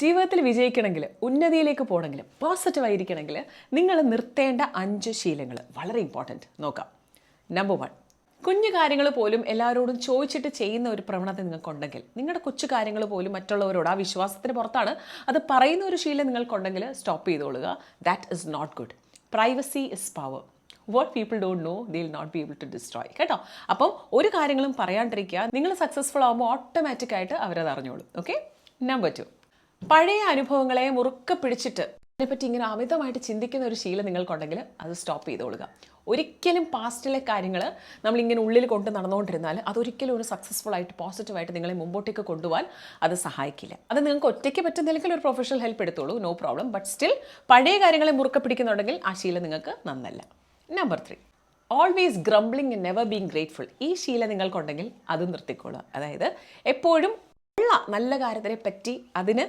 ജീവിതത്തിൽ വിജയിക്കണമെങ്കിൽ, ഉന്നതിയിലേക്ക് പോകണമെങ്കിൽ, പോസിറ്റീവായിരിക്കണമെങ്കിൽ നിങ്ങൾ നിർത്തേണ്ട 5 ശീലങ്ങൾ വളരെ ഇമ്പോർട്ടൻറ്റ്. നോക്കാം. നമ്പർ 1, കുഞ്ഞു കാര്യങ്ങൾ പോലും എല്ലാവരോടും ചോദിച്ചിട്ട് ചെയ്യുന്ന ഒരു പ്രവണത നിങ്ങൾക്കുണ്ടെങ്കിൽ, നിങ്ങളുടെ കൊച്ചു കാര്യങ്ങൾ പോലും മറ്റുള്ളവരോട്, ആ വിശ്വാസത്തിന് പുറത്താണ് അത് പറയുന്ന ഒരു ശീലം നിങ്ങൾക്കുണ്ടെങ്കിൽ സ്റ്റോപ്പ് ചെയ്തോളുക. That is not good. Privacy is power. What people don't know they will not be able to destroy. കേട്ടോ? അപ്പം ഒരു കാര്യങ്ങളും പറയാണ്ടിരിക്കുക. നിങ്ങൾ സക്സസ്ഫുൾ ആകുമ്പോൾ ഓട്ടോമാറ്റിക്കായിട്ട് അവരത് അറിഞ്ഞോളും. ഓക്കെ. നമ്പർ 2, പഴയ അനുഭവങ്ങളെ മുറുക്കെ പിടിച്ചിട്ട് അതിനെപ്പറ്റി ഇങ്ങനെ അമിതമായിട്ട് ചിന്തിക്കുന്ന ഒരു ശീലം നിങ്ങൾക്കുണ്ടെങ്കിൽ അത് സ്റ്റോപ്പ് ചെയ്തോളുക. ഒരിക്കലും പാസ്റ്റിലെ കാര്യങ്ങൾ നമ്മളിങ്ങനെ ഉള്ളിൽ കൊണ്ട് നടന്നുകൊണ്ടിരുന്നാൽ അതൊരിക്കലും ഒരു സക്സസ്ഫുൾ ആയിട്ട് പോസിറ്റീവായിട്ട് നിങ്ങളെ മുമ്പോട്ടേക്ക് കൊണ്ടുപോകാൻ അത് സഹായിക്കില്ല. അത് നിങ്ങൾക്ക് ഒറ്റയ്ക്ക് പറ്റുന്നില്ലെങ്കിൽ ഒരു പ്രൊഫഷണൽ ഹെൽപ്പ് എടുത്തോളൂ, നോ പ്രോബ്ലം. ബട്ട് സ്റ്റിൽ പഴയ കാര്യങ്ങളെ മുറുക്കെ പിടിക്കുന്നുണ്ടെങ്കിൽ ആ ശീലം നിങ്ങൾക്ക് നന്നല്ല. Number 3, always grumbling and never being grateful. ഈ ശീലം നിങ്ങൾക്കുണ്ടെങ്കിൽ അത് നിർത്തിക്കോളുക. അതായത് എപ്പോഴും നല്ല കാര്യത്തിനെ പറ്റി അതിന്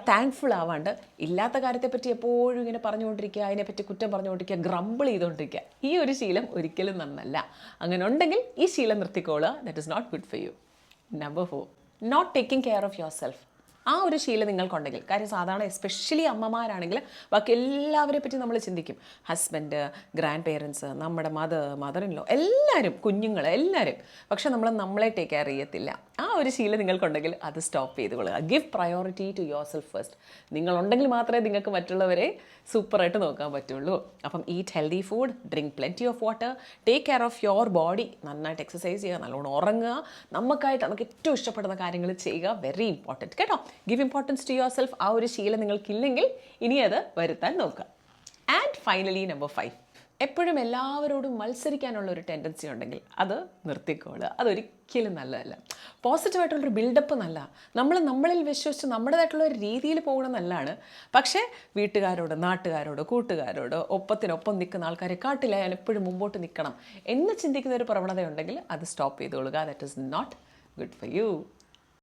താങ്ക്ഫുൾ ആവാണ്ട് ഇല്ലാത്ത കാര്യത്തെപ്പറ്റി എപ്പോഴും ഇങ്ങനെ പറഞ്ഞുകൊണ്ടിരിക്കുക, അതിനെപ്പറ്റി കുറ്റം പറഞ്ഞുകൊണ്ടിരിക്കുക, ഗ്രംബിൾ ചെയ്തുകൊണ്ടിരിക്കുക. ഈ ഒരു ശീലം ഒരിക്കലും നന്നല്ല. അങ്ങനെ ഉണ്ടെങ്കിൽ ഈ ശീലം നിർത്തിക്കോളുക. That is not good for you. Number 4, not taking care of yourself. ആ ഒരു ശീലം നിങ്ങൾക്കുണ്ടെങ്കിൽ, കാര്യം സാധാരണ എസ്പെഷ്യലി അമ്മമാരാണെങ്കിൽ ബാക്കി എല്ലാവരെ പറ്റി നമ്മൾ ചിന്തിക്കും. ഹസ്ബൻഡ്, ഗ്രാൻഡ് പേരൻസ്, നമ്മുടെ മദർ ഇൻ ലോ, എല്ലാവരും, കുഞ്ഞുങ്ങൾ, എല്ലാവരും. പക്ഷെ നമ്മളെ ടേക്ക് കെയർ ചെയ്യത്തില്ല. ആ ഒരു ശീലം നിങ്ങൾക്കുണ്ടെങ്കിൽ അത് സ്റ്റോപ്പ് ചെയ്ത് കൊള്ളുക. Give priority to yourself first. നിങ്ങളുണ്ടെങ്കിൽ മാത്രമേ നിങ്ങൾക്ക് മറ്റുള്ളവരെ സൂപ്പറായിട്ട് നോക്കാൻ പറ്റുള്ളൂ. അപ്പം eat healthy food, drink plenty of water, take care of your body. നന്നായിട്ട് എക്സസൈസ് ചെയ്യുക, നല്ലോണം ഉറങ്ങുക, നമുക്ക് ഏറ്റവും ഇഷ്ടപ്പെടുന്ന കാര്യങ്ങൾ ചെയ്യുക. Very important. കേട്ടോ? Give importance to yourself. ആ ഒരു ശീലം നിങ്ങൾക്കില്ലെങ്കിൽ ഇനി അത് വരുത്താൻ നോക്കുക. ആൻഡ് ഫൈനലി നമ്പർ 5, എപ്പോഴും എല്ലാവരോടും മത്സരിക്കാനുള്ള ഒരു ടെൻഡൻസി ഉണ്ടെങ്കിൽ അത് നിർത്തിക്കോളുക. അതൊരിക്കലും നല്ലതല്ല. പോസിറ്റീവായിട്ടുള്ളൊരു ബിൽഡപ്പ് നല്ല, നമ്മളിൽ വിശ്വസിച്ച് നമ്മുടേതായിട്ടുള്ള ഒരു രീതിയിൽ പോകണം നല്ലതാണ്. പക്ഷേ വീട്ടുകാരോട്, നാട്ടുകാരോട്, കൂട്ടുകാരോട്, ഒപ്പത്തിനൊപ്പം നിൽക്കുന്ന ആൾക്കാരെ കാട്ടില്ല, ഞാൻ എപ്പോഴും മുമ്പോട്ട് നിൽക്കണം എന്ന് ചിന്തിക്കുന്ന ഒരു പ്രവണതയുണ്ടെങ്കിൽ അത് സ്റ്റോപ്പ് ചെയ്തോളുക. That is not good for U.